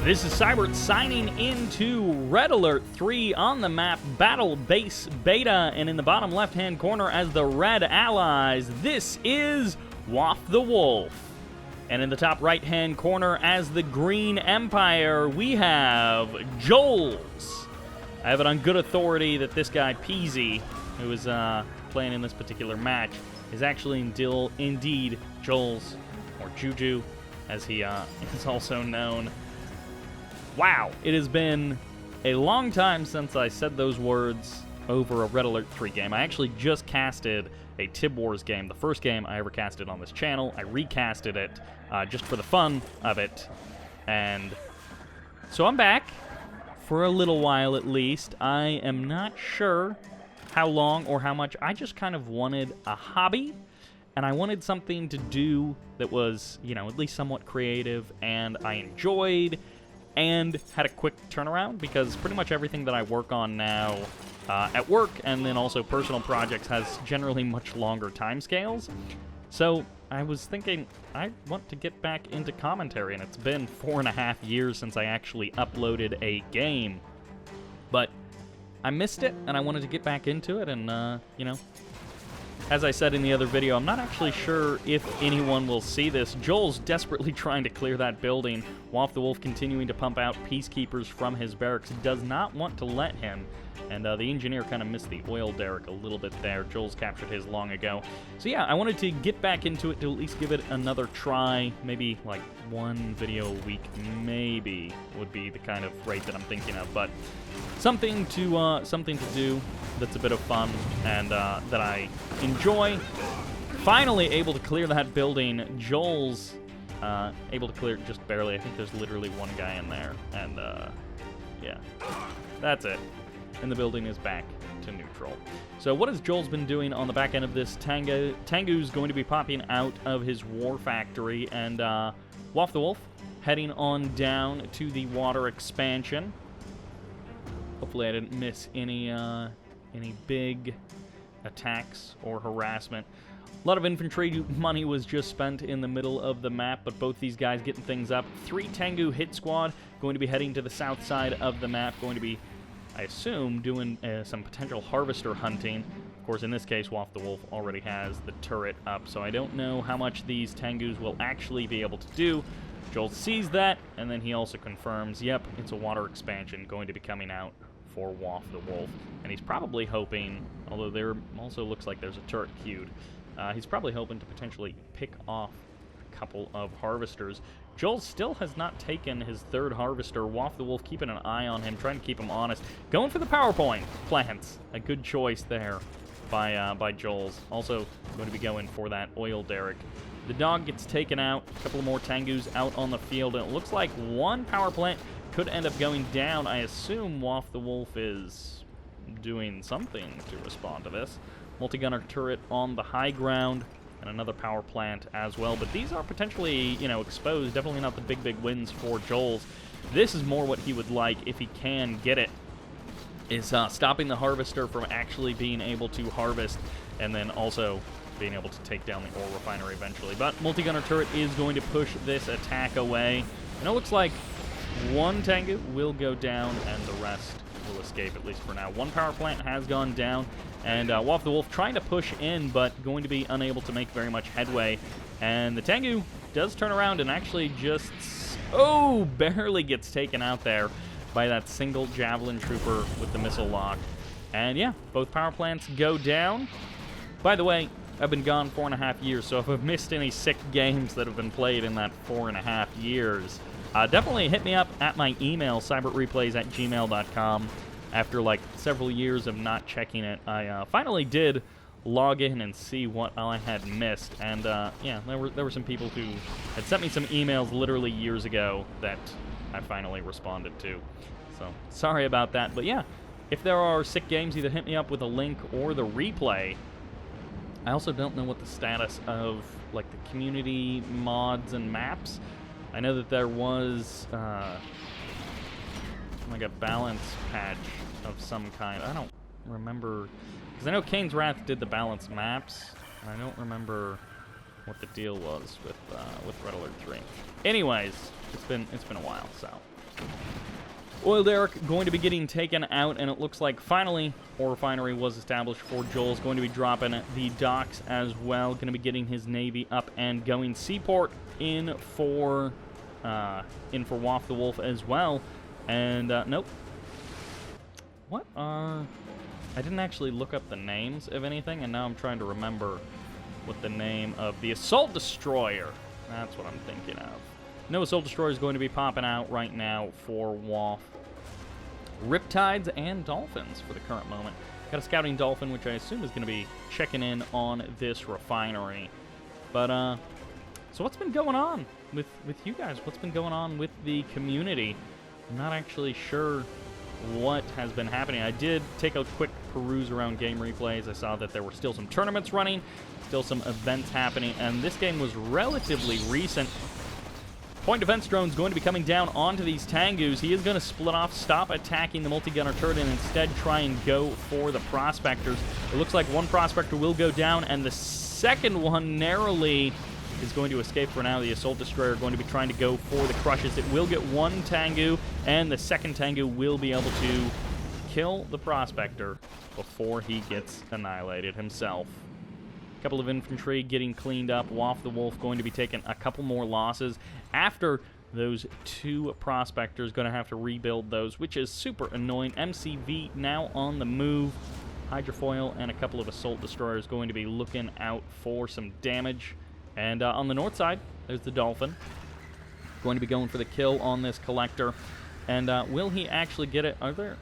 This is Sybert signing into Red Alert 3 on the map BattleBase Beta, and in the bottom left-hand corner as the Red Allies, this is WalftheWolf. And in the top right-hand corner as the Green Empire, we have JulzzZ. I have it on good authority that this guy, Peasy, who is playing in this particular match, is actually indeed JulzzZ, or Juju, as he is also known. Wow, it has been a long time since I said those words over a Red Alert 3 game. I actually just casted a Tib Wars game, the first game I ever casted on this channel. I recasted it just for the fun of it, and so I'm back for a little while at least. I am not sure how long or how much. I just kind of wanted a hobby, and I wanted something to do that was, you know, at least somewhat creative, and I enjoyed and had a quick turnaround, because pretty much everything that I work on now at work and then also personal projects has generally much longer timescales. So I was thinking I want to get back into commentary, and it's been 4.5 years since I actually uploaded a game. But I missed it, and I wanted to get back into it, and, you know, as I said in the other video, I'm not actually sure if anyone will see this. Joel's desperately trying to clear that building. WalftheWolf continuing to pump out peacekeepers from his barracks. Does not want to let him. And the engineer kind of missed the oil derrick a little bit there. Joel's captured his long ago. So yeah, I wanted to get back into it to at least give it another try. Maybe like one video a week, maybe, would be the kind of rate that I'm thinking of. But something to do that's a bit of fun and that I enjoy. Finally able to clear that building. JulzzZ able to clear it just barely. I think there's literally one guy in there, and yeah, that's it. And the building is back to neutral. So what has JulzzZ been doing on the back end of this? Tengu's going to be popping out of his war factory, and WalftheWolf heading on down to the water expansion. Hopefully I didn't miss any big attacks or harassment. A lot of infantry money was just spent in the middle of the map, but both these guys getting things up. 3 Tengu hit squad going to be heading to the south side of the map, going to be, I assume, doing some potential harvester hunting. Of course, in this case, WalftheWolf already has the turret up, so I don't know how much these Tengus will actually be able to do. Joel sees that, and then he also confirms, yep, it's a water expansion going to be coming out for WalftheWolf. And he's probably hoping, although there also looks like there's a turret queued, he's probably hoping to potentially pick off a couple of harvesters. Joel still has not taken his 3rd harvester. WalftheWolf keeping an eye on him, trying to keep him honest. Going for the PowerPoint plants. A good choice there by JulzzZ. Also going to be going for that oil derrick. The dog gets taken out. A couple of more Tengus out on the field, and it looks like one power plant could end up going down. I assume WalftheWolf is doing something to respond to this. Multi-gunner turret on the high ground, and another power plant as well. But these are potentially, you know, exposed. Definitely not the big wins for JulzzZ. This is more what he would like, if he can get it, is stopping the harvester from actually being able to harvest, and then also being able to take down the ore refinery eventually. But multi-gunner turret is going to push this attack away. And it looks like one Tengu will go down, and the rest will escape, at least for now. One power plant has gone down, and WalftheWolf trying to push in, but going to be unable to make very much headway. And the Tengu does turn around and actually just, barely gets taken out there by that single Javelin Trooper with the missile lock. And yeah, both power plants go down. By the way, I've been gone 4.5 years, so if I've missed any sick games that have been played in that 4.5 years, definitely hit me up at my email, sybert.replays@gmail.com. After like several years of not checking it, I finally did log in and see what I had missed. And yeah, there were some people who had sent me some emails literally years ago that I finally responded to. So sorry about that. But yeah, if there are sick games, either hit me up with a link or the replay. I also don't know what the status of like the community mods and maps. I know that there was like a balance patch of some kind. I don't remember, because I know Kane's Wrath did the balance maps, and I don't remember what the deal was with Red Alert 3. Anyways, it's been a while, so Oil derrick going to be getting taken out, and it looks like finally ore refinery was established for JulzzZ. Going to be dropping the docks as well. Going to be getting his navy up and going. Seaport in for WalftheWolf as well. And nope. What are... I didn't actually look up the names of anything, and now I'm trying to remember what the name of the assault destroyer. That's what I'm thinking of. No assault destroyer is going to be popping out right now for Wolf. Riptides and dolphins for the current moment. Got a scouting dolphin, which I assume is going to be checking in on this refinery. But, so what's been going on with you guys? What's been going on with the community? I'm not actually sure what has been happening. I did take a quick peruse around game replays. I saw that there were still some tournaments running, still some events happening, and this game was relatively recent. Point defense drone's going to be coming down onto these Tengus. He is going to split off, stop attacking the multi-gunner turret, and instead try and go for the prospectors. It looks like one prospector will go down, and the second one narrowly is going to escape for now. The assault destroyer going to be trying to go for the crushes. It will get one Tengu, and the second Tengu will be able to kill the prospector before he gets annihilated himself. A couple of infantry getting cleaned up. WalftheWolf going to be taking a couple more losses after those two prospectors. Going to have to rebuild those, which is super annoying. MCV now on the move. Hydrofoil and a couple of assault destroyers going to be looking out for some damage. And on the north side, there's the Dolphin. Going to be going for the kill on this collector. And will he actually get it? Are there...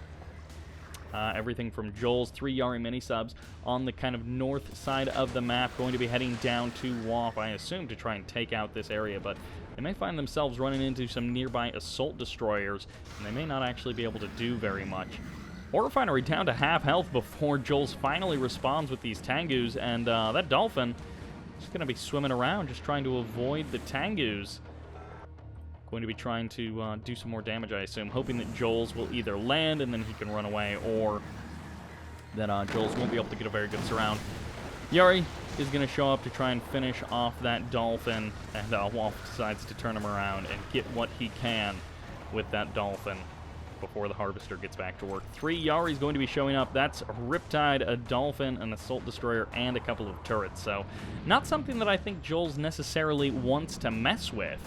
everything from JulzzZ, 3 Yari mini-subs on the kind of north side of the map, going to be heading down to Wolf, I assume, to try and take out this area, but they may find themselves running into some nearby assault destroyers, and they may not actually be able to do very much. Ore refinery down to half health before JulzzZ finally responds with these Tengus, and that Dolphin is going to be swimming around, just trying to avoid the Tengus. Going to be trying to do some more damage, I assume, hoping that JulzzZ will either land and then he can run away, or that JulzzZ won't be able to get a very good surround. Yari is going to show up to try and finish off that Dolphin, and Wolf decides to turn him around and get what he can with that Dolphin before the Harvester gets back to work. 3 Yari's going to be showing up. That's a Riptide, a Dolphin, an Assault Destroyer, and a couple of turrets, so not something that I think JulzzZ necessarily wants to mess with.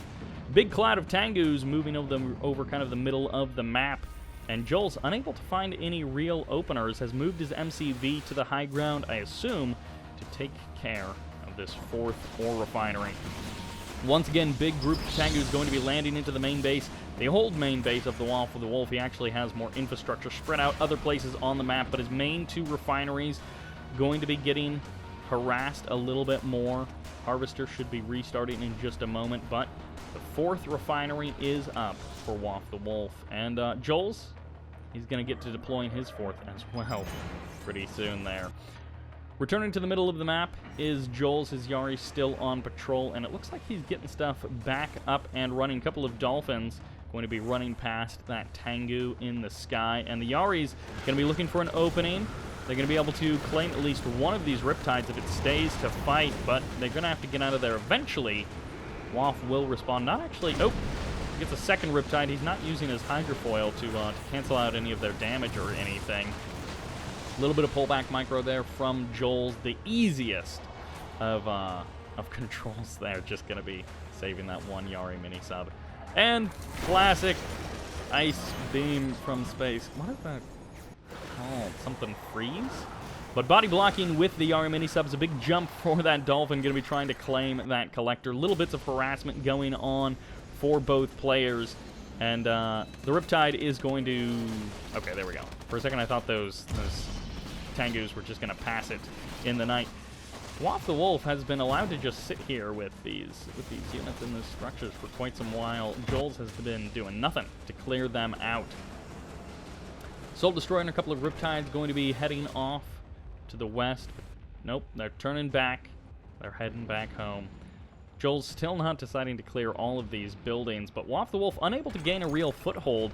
Big cloud of Tengus moving over kind of the middle of the map, and JulzzZ, unable to find any real openers, has moved his MCV to the high ground, I assume, to take care of this 4th ore refinery. Once again, big group of Tengus going to be landing into the main base. The old main base of the WalftheWolf. He actually has more infrastructure spread out other places on the map, but his main 2 refineries going to be getting harassed a little bit more. Harvester should be restarting in just a moment, but the 4th refinery is up for WalftheWolf. And JulzzZ, he's going to get to deploying his 4th as well pretty soon there. Returning to the middle of the map is JulzzZ. His Yari's still on patrol, and it looks like he's getting stuff back up and running. A couple of Dolphins going to be running past that Tengu in the sky, and the Yari's going to be looking for an opening. They're going to be able to claim at least one of these Riptides if it stays to fight, but they're going to have to get out of there eventually. Wolf will respond. Not actually... Oh! He gets a second Riptide. He's not using his Hydrofoil to cancel out any of their damage or anything. A little bit of pullback micro there from JulzzZ. The easiest of controls there. Just going to be saving that 1 Yari mini-sub. And classic Ice Beam from space. What is that called? Something freeze? But body blocking with the Yari mini-subs, a big jump for that Dolphin, going to be trying to claim that Collector. Little bits of harassment going on for both players. And the Riptide is going to... Okay, there we go. For a second I thought those Tengus were just going to pass it in the night. WalftheWolf has been allowed to just sit here with these units in the structures for quite some while. JulzzZ has been doing nothing to clear them out. Soul Destroyer and a couple of Riptides going to be heading off to the west. Nope, they're turning back. They're heading back home. JulzzZ still not deciding to clear all of these buildings, but WalftheWolf unable to gain a real foothold.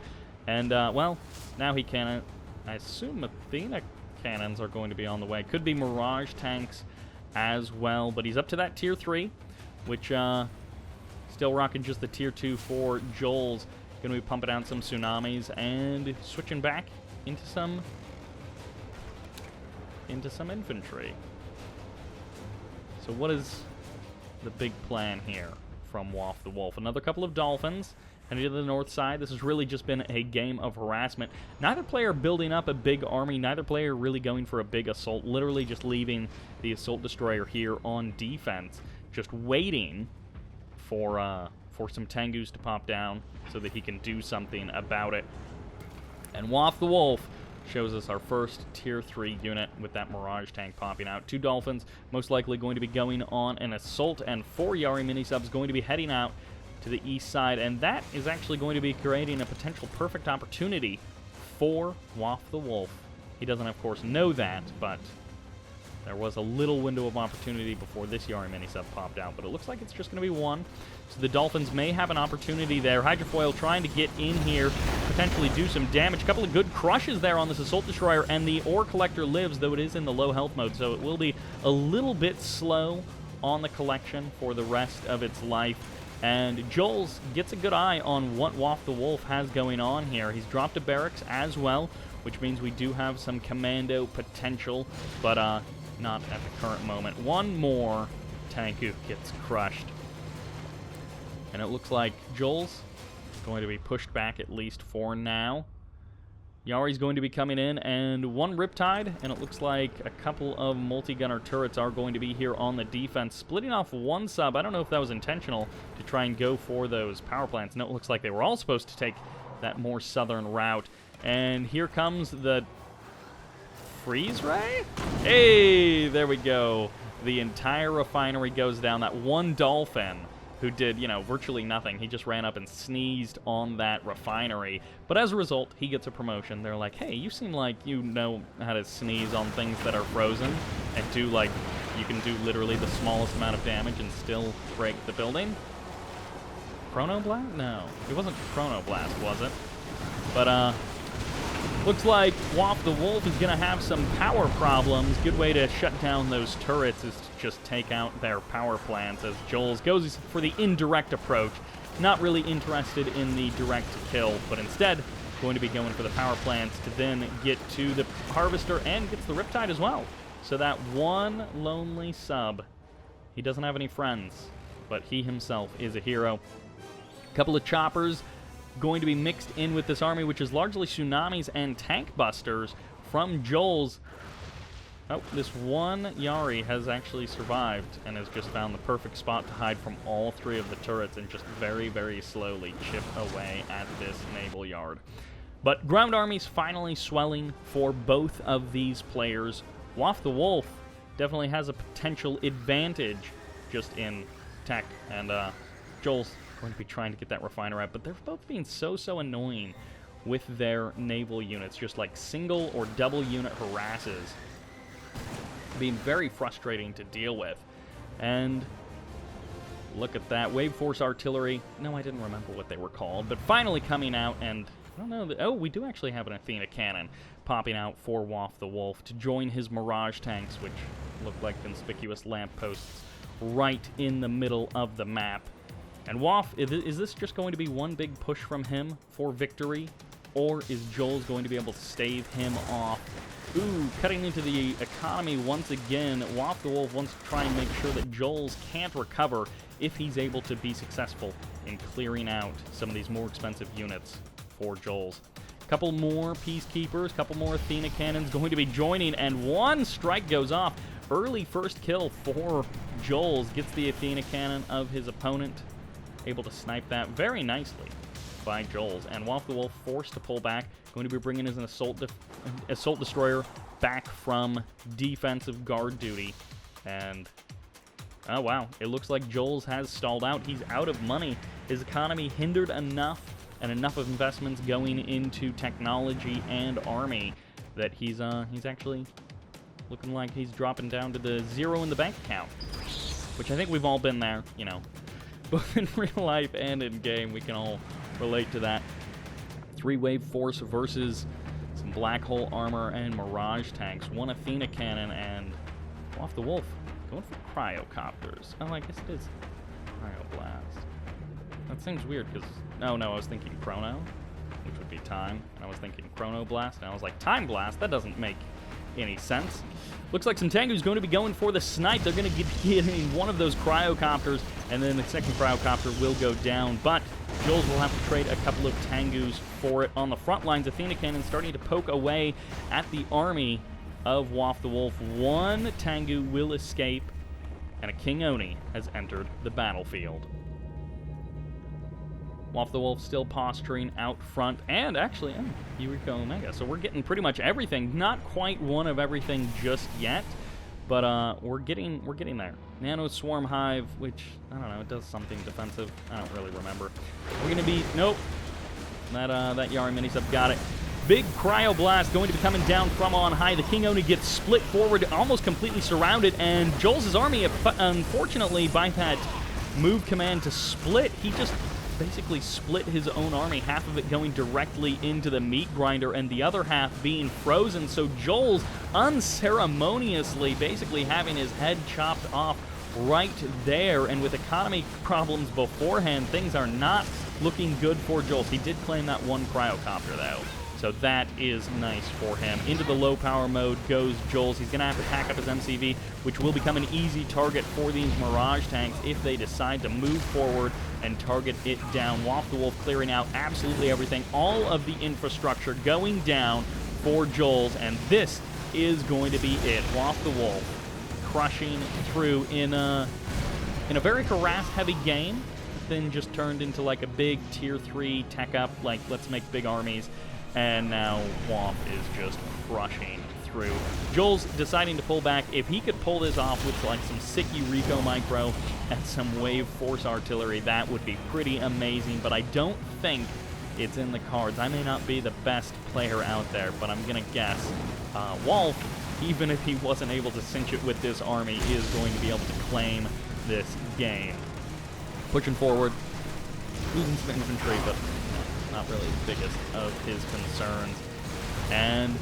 And, well, now he can. I assume Athena cannons are going to be on the way. Could be Mirage tanks as well, but he's up to that tier 3, which still rocking just the tier 2 for JulzzZ. Going to be pumping out some tsunamis and switching back into some infantry. So what is the big plan here from WalftheWolf? Another couple of dolphins heading to the north side. This has really just been a game of harassment. Neither player building up a big army, neither player really going for a big assault, literally just leaving the assault destroyer here on defense, just waiting for some Tengus to pop down so that he can do something about it. And WalftheWolf shows us our first Tier 3 unit with that Mirage tank popping out. 2 Dolphins, most likely going to be going on an assault, and 4 Yari mini-subs going to be heading out to the east side, and that is actually going to be creating a potential perfect opportunity for WalftheWolf. He doesn't, of course, know that, but there was a little window of opportunity before this Yari mini-sub popped out, but it looks like it's just going to be 1. So the Dolphins may have an opportunity there. Hydrofoil trying to get in here, potentially do some damage. A couple of good crushes there on this Assault Destroyer, and the Ore Collector lives, though it is in the low health mode, so it will be a little bit slow on the collection for the rest of its life. And JulzzZ gets a good eye on what WalftheWolf has going on here. He's dropped a barracks as well, which means we do have some commando potential, but not at the current moment. One more Tengu gets crushed. And it looks like JulzzZ is going to be pushed back at least for now. Yari's going to be coming in, and 1 Riptide, and it looks like a couple of multi-gunner turrets are going to be here on the defense, splitting off 1 sub. I don't know if that was intentional to try and go for those power plants. No, it looks like they were all supposed to take that more southern route. And here comes the freeze ray? Hey, there we go. The entire refinery goes down. That 1 Dolphin who did, virtually nothing. He just ran up and sneezed on that refinery. But as a result, he gets a promotion. They're like, hey, you seem like you know how to sneeze on things that are frozen and do, you can do literally the smallest amount of damage and still break the building. Chronoblast? No, it wasn't Chronoblast, was it? But, looks like WalftheWolf is going to have some power problems. Good way to shut down those turrets is to just take out their power plants, as JulzzZ goes for the indirect approach. Not really interested in the direct kill, but instead going to be going for the power plants to then get to the Harvester and gets the Riptide as well. So that 1 lonely sub, he doesn't have any friends, but he himself is a hero. A couple of choppers going to be mixed in with this army, which is largely tsunamis and tank busters from JulzzZ. Oh, this 1 Yari has actually survived and has just found the perfect spot to hide from all 3 of the turrets and just very, very slowly chip away at this naval yard. But ground armies finally swelling for both of these players. WalftheWolf definitely has a potential advantage just in tech, and JulzzZ going to be trying to get that refiner out, but they're both being so annoying with their naval units, just like single or double unit harasses, being very frustrating to deal with. And look at that, Wave Force Artillery. No, I didn't remember what they were called, but finally coming out, and I don't know, oh, we do actually have an Athena cannon popping out for WalftheWolf to join his Mirage tanks, which look like conspicuous lampposts right in the middle of the map. And is this just going to be one big push from him for victory, or is JulzzZ going to be able to stave him off? Ooh, cutting into the economy once again. WalftheWolf wants to try and make sure that JulzzZ can't recover if he's able to be successful in clearing out some of these more expensive units for JulzzZ. Couple more Peacekeepers, couple more Athena cannons going to be joining, and 1 strike goes off. Early first kill for JulzzZ, gets the Athena cannon of his opponent. Able to snipe that very nicely by JulzzZ, and WalftheWolf forced to pull back. Going to be bringing his assault destroyer back from defensive guard duty, and oh wow, it looks like JulzzZ has stalled out. He's out of money. His economy hindered enough, and enough of investments going into technology and army that he's actually looking like he's dropping down to the 0 in the bank account, which I think we've all been there, both in real life and in game. We can all relate to that. 3 Wave Force versus some Black Hole armor and Mirage tanks. 1 Athena cannon, and WalftheWolf going for cryocopters. Oh, I guess it is Cryoblast. That seems weird, because... No, I was thinking Chrono, which would be time, and I was thinking Chrono Blast, and I was like, Time Blast? That doesn't make any sense. Looks like some Tengu's going to be going for the snipe. They're going to get in one of those cryocopters, and then the second cryocopter will go down, but JulzzZ will have to trade a couple of Tengus for it. On the front lines, Athena Cannon starting to poke away at the army of WalftheWolf. One Tengu will escape, and a King Oni has entered the battlefield. WalftheWolf still posturing out front, and actually, Eureka Omega. So we're getting pretty much everything. Not quite one of everything just yet, but we're getting there. Nano Swarm Hive, which, I don't know, it does something defensive. I don't really remember. We're going to be, nope. That Yari mini-sub got it. Big Cryo Blast going to be coming down from on high. The King Oni gets split forward, almost completely surrounded, and JulzzZ's army, unfortunately, by that move command to split, he just basically split his own army, half of it going directly into the meat grinder and the other half being frozen. So JulzzZ unceremoniously basically having his head chopped off right there, and with economy problems beforehand, things are not looking good for JulzzZ. He did claim that one cryocopter though, so that is nice for him. Into the low power mode goes JulzzZ. He's going to have to pack up his MCV, which will become an easy target for these Mirage tanks if they decide to move forward and target it down. WalftheWolf clearing out absolutely everything. All of the infrastructure going down for JulzzZ, and this is going to be it. WalftheWolf crushing through in a very harass-heavy game, then just turned into like a big Tier 3 tech up, like let's make big armies, and now Wolf is just crushing through. JulzzZ deciding to pull back. If he could pull this off with like some sick Eureka Micro and some Wave Force Artillery, that would be pretty amazing, but I don't think it's in the cards. I may not be the best player out there, but I'm gonna guess Wolf, even if he wasn't able to cinch it with this army, is going to be able to claim this game. Pushing forward, losing some infantry, but not really the biggest of his concerns. And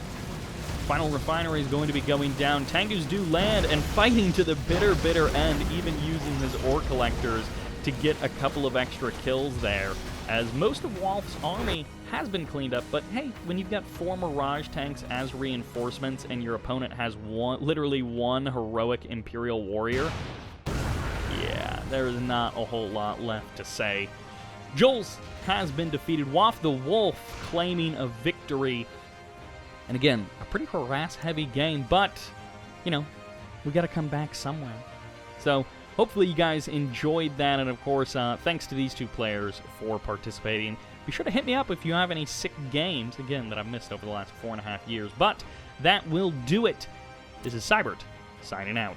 final refinery is going to be going down. Tengus do land and fighting to the bitter end, even using his ore collectors to get a couple of extra kills there, as most of Wolf's army has been cleaned up. But hey, when you've got 4 Mirage tanks as reinforcements and your opponent has literally one heroic Imperial Warrior, yeah, there's not a whole lot left to say. JulzzZ has been defeated. WalftheWolf claiming a victory. And again, a pretty harass-heavy game, but, you know, we got to come back somewhere. So hopefully you guys enjoyed that, and of course, thanks to these two players for participating. Be sure to hit me up if you have any sick games, again, that I've missed over the last 4.5 years. But that will do it. This is Sybert, signing out.